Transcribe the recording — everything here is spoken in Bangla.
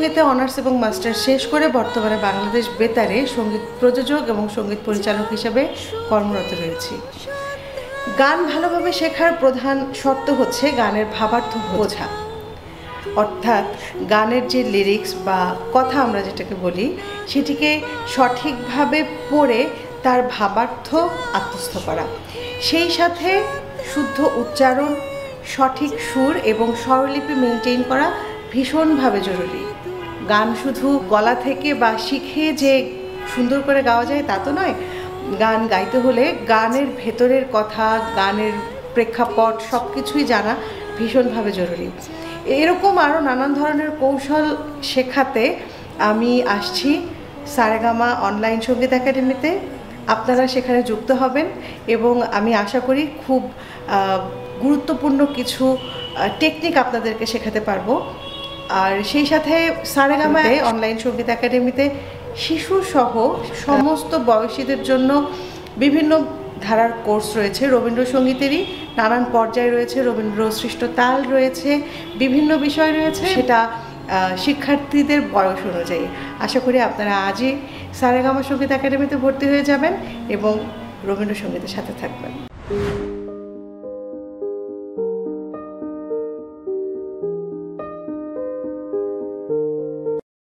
সঙ্গীতে অনার্স এবং মাস্টার শেষ করে বর্তমানে বাংলাদেশ বেতারে সঙ্গীত প্রযোজক এবং সঙ্গীত পরিচালক হিসেবে কর্মরত রয়েছি। গান ভালোভাবে শেখার প্রধান শর্ত হচ্ছে গানের ভাবার্থ বোঝা, অর্থাৎ গানের যে লিরিক্স বা কথা আমরা যেটাকে বলি সেটিকে সঠিকভাবে পড়ে তার ভাবার্থ আত্মস্থ করা, সেই সাথে শুদ্ধ উচ্চারণ, সঠিক সুর এবং স্বরলিপি মেনটেন করা ভীষণভাবে জরুরি। গান শুধু গলা থেকে বা শিখে যে সুন্দর করে গাওয়া যায় তা তো নয়, গান গাইতে হলে গানের ভেতরের কথা, গানের প্রেক্ষাপট সব কিছুই জানা ভীষণভাবে জরুরি। এরকম আরও নানান ধরনের কৌশল শেখাতে আমি আসছি সারেগামা অনলাইন সঙ্গীত একাডেমিতে। আপনারা সেখানে যুক্ত হবেন এবং আমি আশা করি খুব গুরুত্বপূর্ণ কিছু টেকনিক আপনাদেরকে শেখাতে পারবো। আর সেই সাথে সারেগামা অনলাইন সঙ্গীত একাডেমিতে শিশুসহ সমস্ত বয়সীদের জন্য বিভিন্ন ধারার কোর্স রয়েছে। রবীন্দ্রসঙ্গীতেরই নানান পর্যায় রয়েছে, রবীন্দ্র সৃষ্ট তাল রয়েছে, বিভিন্ন বিষয় রয়েছে, সেটা শিক্ষার্থীদের বয়স অনুযায়ী। আশা করি আপনারা আজই সারেগামা সঙ্গীত একাডেমিতে ভর্তি হয়ে যাবেন এবং রবীন্দ্রসঙ্গীতের সাথে থাকবেন।